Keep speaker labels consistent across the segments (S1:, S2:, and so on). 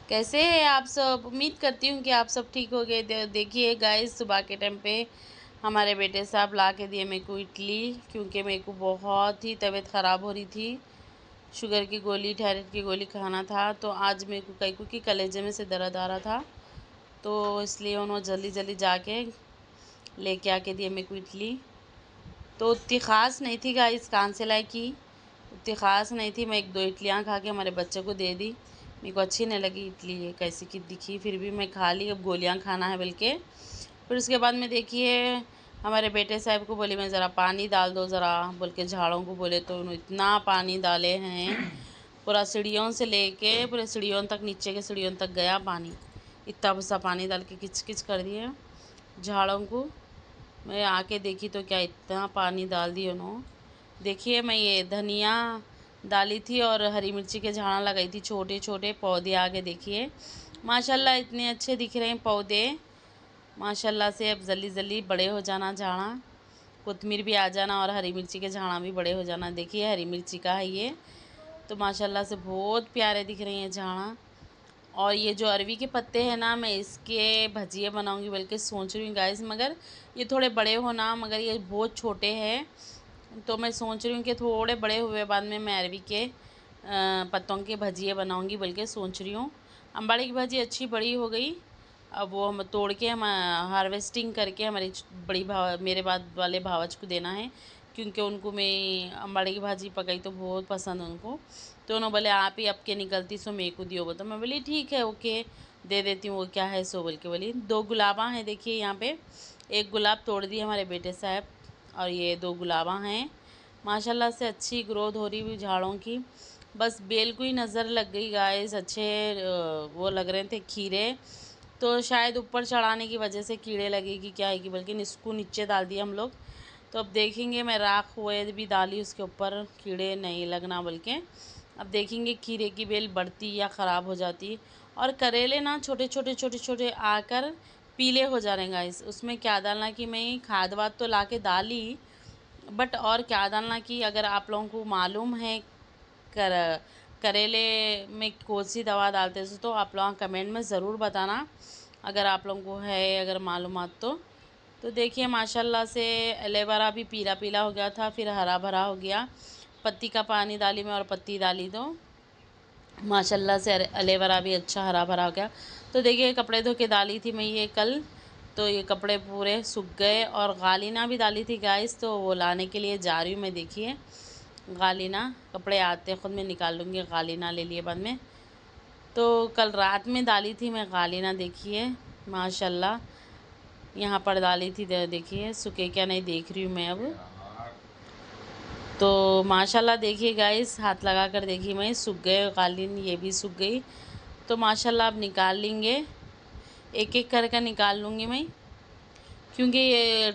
S1: कैसे हैं आप सब? उम्मीद करती हूँ कि आप सब ठीक हो गए। देखिए गाइस, सुबह के टाइम पे हमारे बेटे साहब ला के दिए मेरे को इडली, क्योंकि मेरे को बहुत ही तबीयत ख़राब हो रही थी। शुगर की गोली, थायराइड की गोली खाना था, तो आज मेरे को कहीं क्योंकि कलेजे में से दर्द आ रहा था, तो इसलिए उन्होंने जल्दी जल्दी जाके लेके आके दिए मेरे को इडली। तो उतनी ख़ास नहीं थी गाइस, कहाँ से लाई की, उतनी ख़ास नहीं थी। मैं 1-2 इडलियाँ खा के हमारे बच्चे को दे दी। मेरे को अच्छी नहीं लगी इडली, ये कैसी की दिखी, फिर भी मैं खा ली। अब गोलियाँ खाना है बल्कि। फिर उसके बाद में देखिए हमारे बेटे साहब को बोली मैं ज़रा पानी डाल दो ज़रा, बोल के झाड़ों को बोले, तो उन्होंने इतना पानी डाले हैं, पूरा सीढ़ियों से लेके पूरे सीढ़ियों तक, नीचे के सीढ़ियों तक गया पानी। इतना सा पानी डाल के किच किच कर दिए झाड़ों को। मैं आके देखी तो क्या इतना पानी डाल दिया उन्होंने। देखिए मैं ये धनिया डाली थी और हरी मिर्ची के झाड़ा लगाई थी, छोटे छोटे पौधे आगे देखिए माशाल्लाह इतने अच्छे दिख रहे हैं पौधे माशाल्लाह से। अब जल्दी जल्दी बड़े हो जाना झाड़ा, कोतमीर भी आ जाना और हरी मिर्ची के झाड़ा भी बड़े हो जाना। देखिए हरी मिर्ची का है ये, तो माशाल्लाह से बहुत प्यारे दिख रहे हैं झाड़ा। और ये जो अरवी के पत्ते हैं ना, मैं इसके भजिए बनाऊंगी बल्कि सोच रही हूँ गाइस, मगर ये थोड़े बड़े हो ना, मगर ये बहुत छोटे हैं, तो मैं सोच रही हूँ कि थोड़े बड़े हुए बाद में मैं अरवी के पत्तों के भजिए बनाऊंगी बल्कि सोच रही हूँ। अम्बाड़ी की भाजी अच्छी बड़ी हो गई, अब वो हम तोड़ के हम हार्वेस्टिंग करके हमारी बड़ी भाव मेरे बाद वाले भावच को देना है, क्योंकि उनको मैं अम्बाड़ी की भाजी पकाई तो बहुत पसंद उनको। तो उन्होंने बोले आप ही अब के निकलती सो मेरे को दियो, तो मैं बोली ठीक है ओके दे देती हूँ, वो क्या है सो बोल के बोली। 2 गुलाबा हैं देखिए यहाँ पे, एक गुलाब तोड़ दी हमारे बेटे साहब और ये 2 गुलाबा हैं माशाल्लाह से। अच्छी ग्रोथ हो रही हुई झाड़ों की, बस बेल को ही नज़र लग गई गाइस। अच्छे वो लग रहे थे खीरे, तो शायद ऊपर चढ़ाने की वजह से कीड़े लगे कि क्या है कि, बल्कि इसको नीचे डाल दिया हम लोग। तो अब देखेंगे, मैं राख हुए भी डाली उसके ऊपर, कीड़े नहीं लगना बल्कि। अब देखेंगे खीरे की बेल बढ़ती या ख़राब हो जाती। और करेले ना छोटे छोटे छोटे छोटे आकर पीले हो जा रहे हैं गाइस। उसमें क्या डालना कि मैं खाद वाद तो ला के डाली, बट और क्या डालना कि अगर आप लोगों को मालूम है कर करेले में कौन सी दवा डालते हैं तो आप लोग कमेंट में ज़रूर बताना, अगर आप लोगों को है अगर मालूमात तो देखिए माशाल्लाह से एलोवेरा भी पीला पीला हो गया था, फिर हरा भरा हो गया। पत्ती का पानी डाली मैं और पत्ती डाली तो माशाल्लाह से एलोवेरा भी अच्छा हरा भरा हो गया। तो देखिए कपड़े धो के डाली थी मैं ये कल, तो ये कपड़े पूरे सूख गए। और गालिना भी डाली थी गाइस, तो वो लाने के लिए जा रही हूँ मैं। देखिए गालिना कपड़े आते खुद में निकाल लूँगी, गालिना ले लिए बाद में। तो कल रात में डाली थी मैं गालिना, देखिए माशाल्लाह यहाँ पर डाली थी। देखिए सूखे क्या नहीं देख रही हूँ मैं अब, तो माशाल्लाह देखिए गाइस हाथ लगा कर देखिए मैं सूख गए कालीन, ये भी सूख गई। तो माशाल्लाह अब निकाल लेंगे, एक एक कर निकाल लूँगी मैं, क्योंकि ये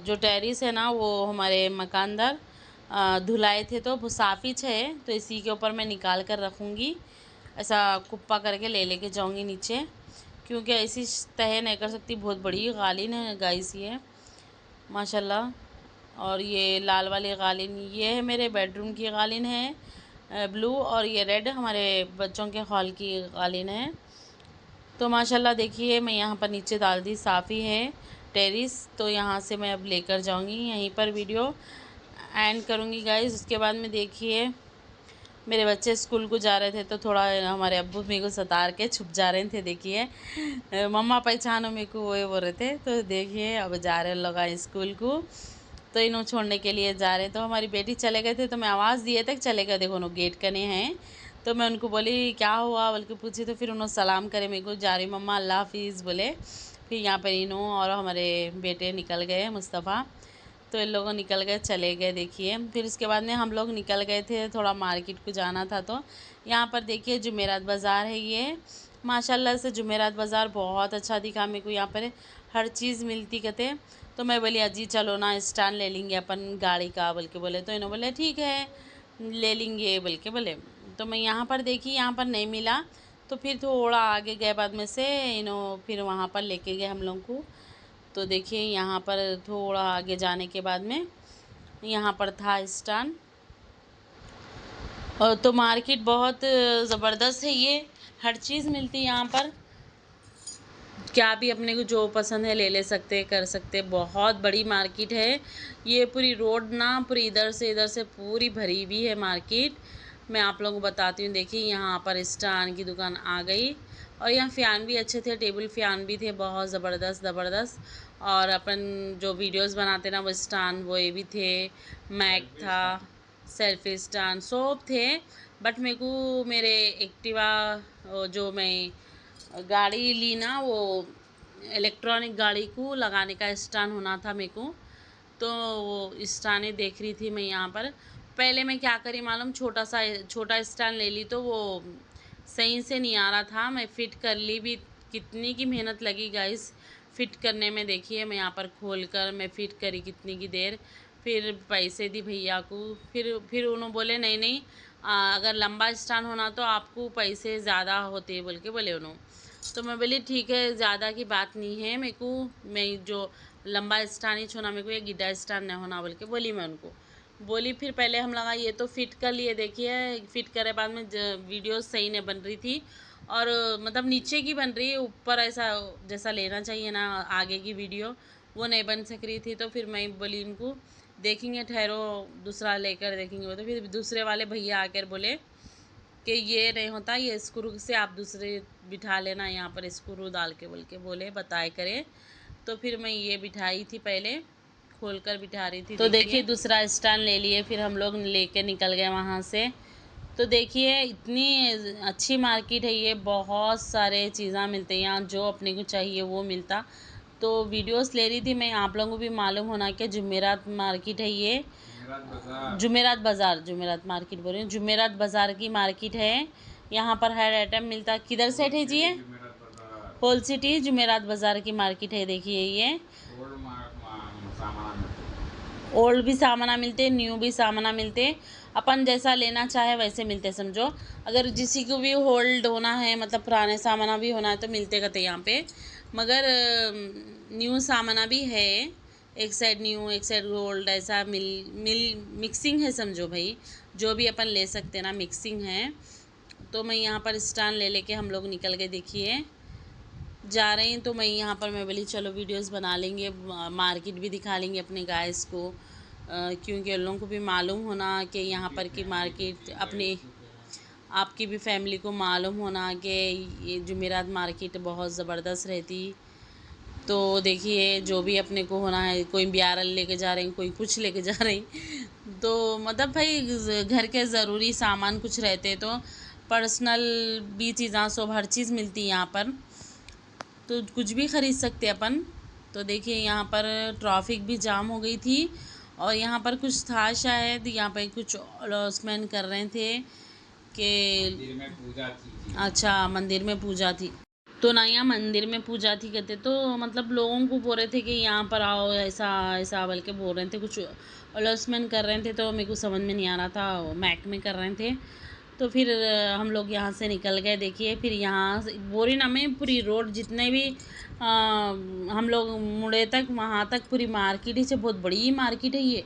S1: जो टेरिस है ना वो हमारे मकानदार धुलाए थे तो वो साफ़िच है, तो इसी के ऊपर मैं निकाल कर रखूँगी। ऐसा कुप्पा करके ले लेके जाऊँगी नीचे, क्योंकि ऐसी तह नहीं कर सकती, बहुत बड़ी कालीन है गाइस ये माशाल्लाह। और ये लाल वाली कालीन ये है मेरे बेडरूम की कालीन है ब्लू, और ये रेड हमारे बच्चों के हॉल की कालीन है। तो माशाल्लाह देखिए मैं यहाँ पर नीचे डाल दी, साफ़ी है टेरिस, तो यहाँ से मैं अब लेकर जाऊँगी, यहीं पर वीडियो एंड करूँगी गाइस। उसके बाद में देखिए मेरे बच्चे स्कूल को जा रहे थे, तो थोड़ा हमारे अब्बू मेरे को सतार के छुप जा रहे थे। देखिए मम्मा पहचानो मेरे को, वो बोल रहे थे। तो देखिए अब जा रहे लोग स्कूल को, तो इन्हों छोड़ने के लिए जा रहे, तो हमारी बेटी चले गए थे, तो मैं आवाज़ दिए तक चले गए। देखो उन्होंने गेट कने हैं, तो मैं उनको बोली क्या हुआ बोल के पूछी, तो फिर उन्होंने सलाम करे मेरे को, जा रही मम्मा अल्लाह हाफिज़ बोले। फिर यहाँ पर इन्हों और हमारे बेटे निकल गए मुस्तफ़ा, तो इन लोगों निकल गए चले गए देखिए। फिर उसके बाद में हम लोग निकल गए थे, थोड़ा मार्केट को जाना था। तो यहाँ पर देखिए जुमेरात बाज़ार है ये, माशाल्लाह से जुमेरात बाज़ार बहुत अच्छा दिखा मेरे को। यहाँ पर हर चीज़ मिलती कहते। तो मैं बोली अजी चलो ना स्टैंड ले लेंगे अपन गाड़ी का बोल के बोले, तो इन्होंने बोले ठीक है ले लेंगे बोल के बोले। तो मैं यहाँ पर देखी, यहाँ पर नहीं मिला, तो फिर थोड़ा आगे गए बाद में से इन्हों फिर वहाँ पर लेके गए हम लोग को। तो देखिए यहाँ पर थोड़ा आगे जाने के बाद में यहाँ पर था स्टैंड। और तो मार्केट बहुत ज़बरदस्त है ये, हर चीज़ मिलती है यहाँ पर। क्या भी अपने को जो पसंद है ले सकते, कर सकते। बहुत बड़ी मार्केट है ये, पूरी रोड ना पूरी इधर से पूरी भरी हुई है मार्केट। मैं आप लोगों को बताती हूँ। देखिए यहाँ पर स्टैंड की दुकान आ गई, और यहाँ फ़ैन भी अच्छे थे, टेबल फ़ैन भी थे बहुत ज़बरदस्त। और अपन जो वीडियोस बनाते ना वो स्टैंड वो ये भी थे, मैक था, सेल्फी स्टैंड सब थे। बट मेरे को मेरे एक्टिवा जो मैं गाड़ी ली ना, वो इलेक्ट्रॉनिक गाड़ी को लगाने का स्टैंड होना था मेरे को, तो वो स्टैंड ही देख रही थी मैं यहाँ पर। पहले मैं क्या करी मालूम, छोटा स्टैंड ले ली, तो वो सही से नहीं आ रहा था। मैं फ़िट कर ली भी, कितनी की मेहनत लगी गाइस फ़िट करने में। देखिए मैं यहाँ पर खोल कर मैं फ़िट करी कितनी की देर, फिर पैसे दी भैया को। फिर उन्होंने बोले नहीं अगर लंबा स्टैंड होना तो आपको पैसे ज़्यादा होते बोल के बोले उन्होंने। तो मैं बोली ठीक है, ज़्यादा की बात नहीं है, मेरे को मैं जो लंबा स्टैंड ही छोना, मेरे को ये गिड्डा स्टैंड नहीं होना बोल के बोली मैं उनको। बोली फिर पहले हम लगा ये तो फिट कर लिए। देखिए फिट करे बाद में वीडियो सही नहीं बन रही थी, और मतलब नीचे की बन रही है, ऊपर ऐसा जैसा लेना चाहिए ना आगे की वीडियो वो नहीं बन सक रही थी। तो फिर मैं बोली इनको देखेंगे, ठहरो दूसरा लेकर देखेंगे। वो तो फिर दूसरे वाले भैया आकर बोले कि ये नहीं होता, ये स्क्रू से आप दूसरे बिठा लेना, यहाँ पर स्क्रू डाल के बोल के बोले बताए करे। तो फिर मैं ये बिठाई थी, पहले खोल कर बिठा रही थी। तो देखिए दूसरा स्टैंड ले लिए, फिर हम लोग लेके निकल गए वहाँ से। तो देखिए इतनी अच्छी मार्केट है ये, बहुत सारे चीज़ें मिलते हैं यहाँ, जो अपने को चाहिए वो मिलता। तो वीडियोस ले रही थी मैं, आप लोगों को भी मालूम होना कि जुमेरात मार्केट है ये, जुमेरात जुमेरात मार्केट बोल रही हूँ, जुमेरात बाज़ार की मार्केट है। यहाँ पर हर आइटम मिलता। किधर से है जी? होल सिटी जुमेरात बाज़ार की मार्केट है। देखिए ये ओल्ड भी सामान मिलते, न्यू भी सामान मिलते, अपन जैसा लेना चाहे वैसे मिलते समझो। अगर किसी को भी होल्ड होना है, मतलब पुराने सामान भी होना है तो मिलते कहते यहाँ पे। मगर न्यू सामान भी है, एक साइड न्यू एक साइड ओल्ड, ऐसा मिक्सिंग है समझो भाई। जो भी अपन ले सकते ना मिक्सिंग है। तो मैं यहाँ पर स्टैंड ले लेके हम लोग निकल गए। देखिए जा रहे हैं, तो मैं यहाँ पर मैं बोली चलो वीडियोस बना लेंगे, मार्केट भी दिखा लेंगे अपने गाइस को, क्योंकि उन लोगों को भी मालूम होना कि यहाँ पर की मार्केट अपनी आपकी भी फैमिली को मालूम होना कि ये जुमेरात मार्केट बहुत ज़बरदस्त रहती। तो देखिए जो भी अपने को होना है, कोई ब्यारल लेके जा रहे हैं, कोई कुछ लेके जा रहे हैं, तो मतलब भाई घर के ज़रूरी सामान कुछ रहते तो पर्सनल भी चीज़ें सब हर चीज़ मिलती यहाँ पर, तो कुछ भी ख़रीद सकते अपन। तो देखिए यहाँ पर ट्रैफिक भी जाम हो गई थी, और यहाँ पर कुछ था शायद, यहाँ पर कुछ अनाउंसमेंट कर रहे थे कि मंदिर में पूजा थी। अच्छा मंदिर में पूजा थी, तो ना यहाँ मंदिर में पूजा थी कहते, तो मतलब लोगों को बोल रहे थे कि यहाँ पर आओ, ऐसा ऐसा बोल के बोल रहे थे, कुछ अनाउंसमेंट कर रहे थे। तो मेरे को समझ में नहीं आ रहा था, मैक में कर रहे थे। तो फिर हम लोग यहाँ से निकल गए। देखिए फिर यहाँ से बोरीना में पूरी रोड जितने भी हम लोग मुड़े तक वहाँ तक पूरी मार्केट ही से, बहुत बड़ी मार्केट है ये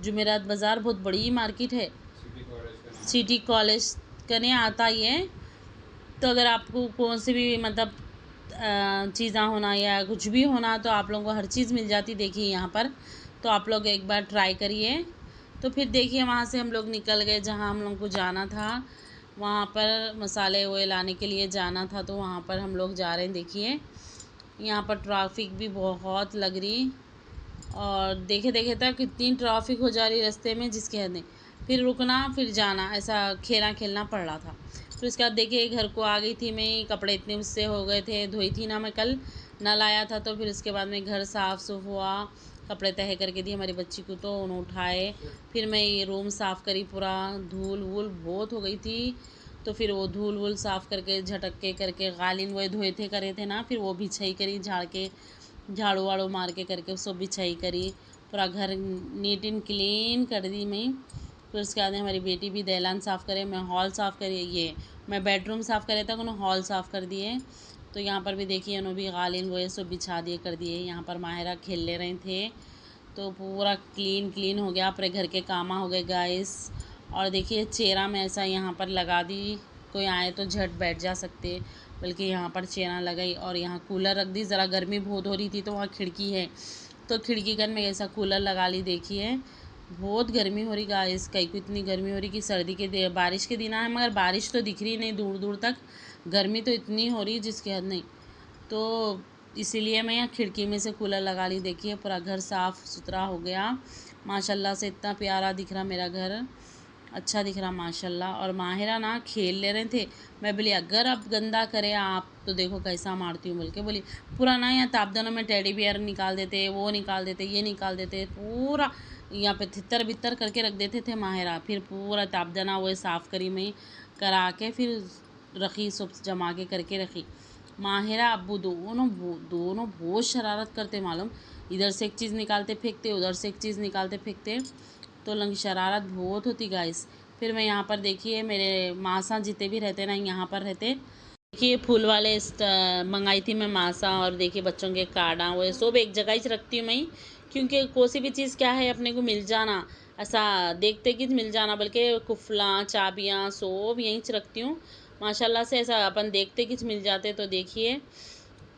S1: जुमेरात बाज़ार, बहुत बड़ी मार्केट है। सिटी कॉलेज करने आता ही है। तो अगर आपको कौन से भी मतलब चीज़ें होना या कुछ भी होना, तो आप लोगों को हर चीज़ मिल जाती। देखिए यहाँ पर, तो आप लोग एक बार ट्राई करिए। तो फिर देखिए वहाँ से हम लोग निकल गए, जहाँ हम लोग को जाना था वहाँ पर मसाले वो लाने के लिए जाना था, तो वहाँ पर हम लोग जा रहे हैं। देखिए यहाँ पर ट्रैफिक भी बहुत लग रही, और देखे तक कितनी ट्रैफिक हो जा रही रास्ते में जिसके हद नहीं। फिर रुकना फिर जाना, ऐसा खेलना पड़ रहा था। फिर उसके बाद देखिए घर को आ गई थी मैं, कपड़े इतने उससे हो गए थे, धोई थी ना मैं, कल नल आया था। तो फिर उसके बाद में घर साफ़ सुफ हुआ, कपड़े तह करके दिए हमारी बच्ची को, तो उन्हें उठाए। फिर मैं ये रूम साफ़ करी, पूरा धूल वूल बहुत हो गई थी। तो फिर वो धूल वूल साफ़ करके झटक के करके गालिन वो धोए थे करे थे ना, फिर वो बिछाई करी, झाड़ के झाड़ू वाड़ू मार के करके सब बिछाई करी, पूरा घर नीट एंड क्लीन कर दी मैं। फिर उसके बाद हमारी बेटी भी दहलान साफ़ करे, मैं हॉल साफ़ करी, ये मैं बेडरूम साफ़ करे तक उन्होंने हॉल साफ़ कर दिए। तो यहाँ पर भी देखिए उन्होंने भी गालिन वो सब बिछा दिए कर दिए। यहाँ पर माहिरा खेल ले रहे थे, तो पूरा क्लीन हो गया, पूरे घर के कामा हो गए गाइस। और देखिए चेहरा में ऐसा यहाँ पर लगा दी कोई आए तो झट बैठ जा सकते, बल्कि यहाँ पर चेना लगाई और यहाँ कूलर रख दी। ज़रा गर्मी बहुत हो रही थी तो वहाँ खिड़की है तो खिड़की कन में ऐसा कूलर लगा ली। देखिए बहुत गर्मी हो रही गाइस, कहीं को इतनी गर्मी हो रही कि सर्दी के बारिश के दिन है, मगर बारिश तो दिख रही नहीं दूर दूर तक। गर्मी तो इतनी हो रही जिसकी हद नहीं। तो इसीलिए मैं यहाँ खिड़की में से कूलर लगा ली। देखिए पूरा घर साफ़ सुथरा हो गया माशाल्लाह से, इतना प्यारा दिख रहा मेरा घर, अच्छा दिख रहा माशाल्लाह। और माहिरा ना खेल ले रहे थे, मैं बोली अगर अब गंदा करे आप तो देखो कैसा मारती हूँ बोल के। बोली पूरा ना यहाँ तापदानों में टेडी बियर निकाल देते, वो निकाल देते, ये निकाल देते, पूरा यहाँ पे तितर बितर करके रख देते थे माहिरा। फिर पूरा तापदाना वो साफ़ करी मैं करा के फिर रखी, सब जमा के करके रखी। माहिरा अब्बू दोनों बहुत शरारत करते मालूम, इधर से एक चीज़ निकालते फेंकते, उधर से एक चीज़ निकालते फेंकते, तो लंग शरारत बहुत होती गाइस। फिर मैं यहाँ पर देखिए मेरे मासा जितने भी रहते ना यहाँ पर रहते। देखिए फूल वाले मंगाई थी मैं मासा, और देखिए बच्चों के कार्डा वो सब एक जगह ही रखती हूँ मैं, क्योंकि कोई भी चीज़ क्या है अपने को मिल जाना, ऐसा देखते कि मिल जाना, बल्कि कुफला चाबियाँ सब यहीं से रखती हूँ माशाल्लाह से, ऐसा अपन देखते कि मिल जाते। तो देखिए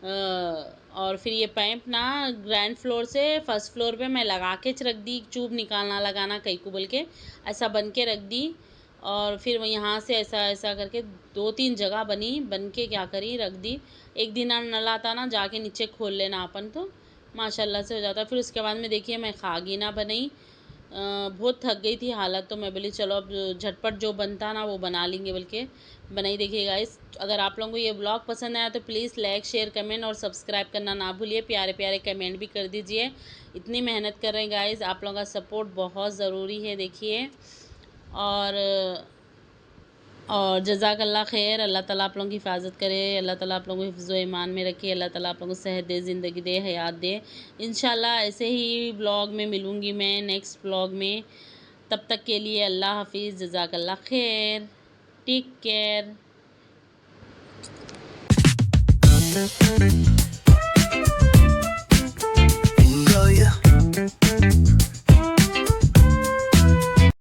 S1: और फिर ये पाइप ना ग्राउंड फ्लोर से फर्स्ट फ्लोर पे मैं लगा के रख दी, चूब निकालना लगाना कहीं को बोल के ऐसा बन के रख दी। और फिर वो यहाँ से ऐसा ऐसा करके 2-3 जगह बन के क्या करी रख दी। एक दिन नल आता ना जाके नीचे खोल लेना अपन तो माशाल्लाह से हो जाता। फिर उसके बाद में देखिए मैं खागीना बनाई, बहुत थक गई थी हालत, तो मैं बोली चलो अब झटपट जो बनता ना वो बना लेंगे बोल के बनाई। देखिए गाइस अगर आप लोगों को ये ब्लॉग पसंद आया तो प्लीज़ लाइक शेयर कमेंट और सब्सक्राइब करना ना भूलिए, प्यारे प्यारे कमेंट भी कर दीजिए। इतनी मेहनत कर रहे हैं गाइस, आप लोगों का सपोर्ट बहुत ज़रूरी है। देखिए और जज़ाकल्लाह खैर, अल्लाह ताला आप लोगों की हिफाजत करे, अल्लाह ताला आप लोगों को हिफ्ज़ व ईमान में रखे, अल्लाह ताला आप लोगों को सेहत दे, ज़िंदगी दे, हयात दे। इंशाल्लाह ऐसे ही ब्लॉग में मिलूँगी मैं नेक्स्ट ब्लॉग में, तब तक के लिए अल्लाह हाफिज़, जज़ाकल्लाह खैर, टेक केयर।